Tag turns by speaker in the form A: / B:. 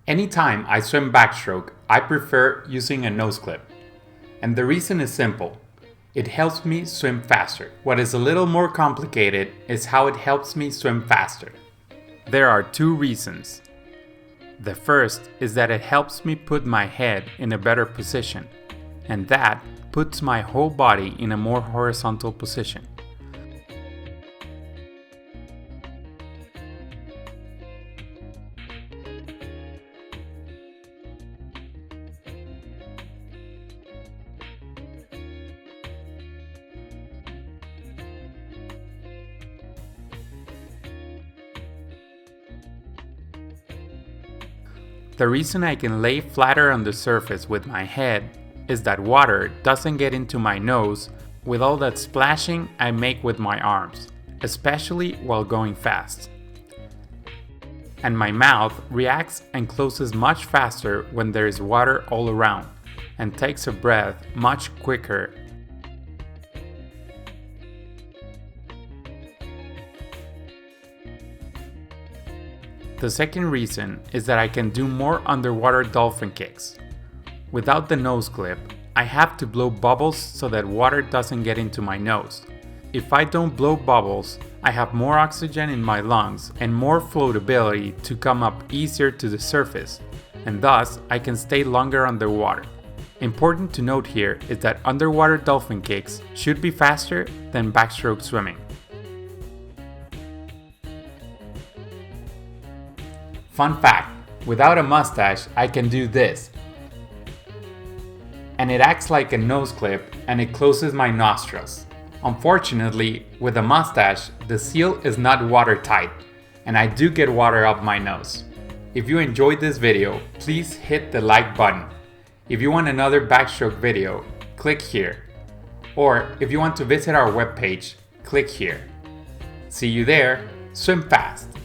A: Anytime I swim backstroke, I prefer using a nose clip. And the reason is simple. It helps me swim faster. What is a little more complicated is how it helps me swim faster. There are two reasons. The first is that it helps me put my head in a better position, and that puts my whole body in a more horizontal position. The reason I can lay flatter on the surface with my head is that water doesn't get into my nose with all that splashing I make with my arms, especially while going fast. And my mouth reacts and closes much faster when there is water all around, and takes a breath much quicker. The second reason is that I can do more underwater dolphin kicks. Without the nose clip, I have to blow bubbles so that water doesn't get into my nose. If I don't blow bubbles, I have more oxygen in my lungs and more floatability to come up easier to the surface, and thus I can stay longer underwater. Important to note here is that underwater dolphin kicks should be faster than backstroke swimming. Fun fact, without a mustache I can do this. And it acts like a nose clip and it closes my nostrils. Unfortunately, with a mustache, the seal is not watertight and I do get water up my nose. If you enjoyed this video, please hit the like button. If you want another backstroke video, click here. Or if you want to visit our webpage, click here. See you there, swim fast!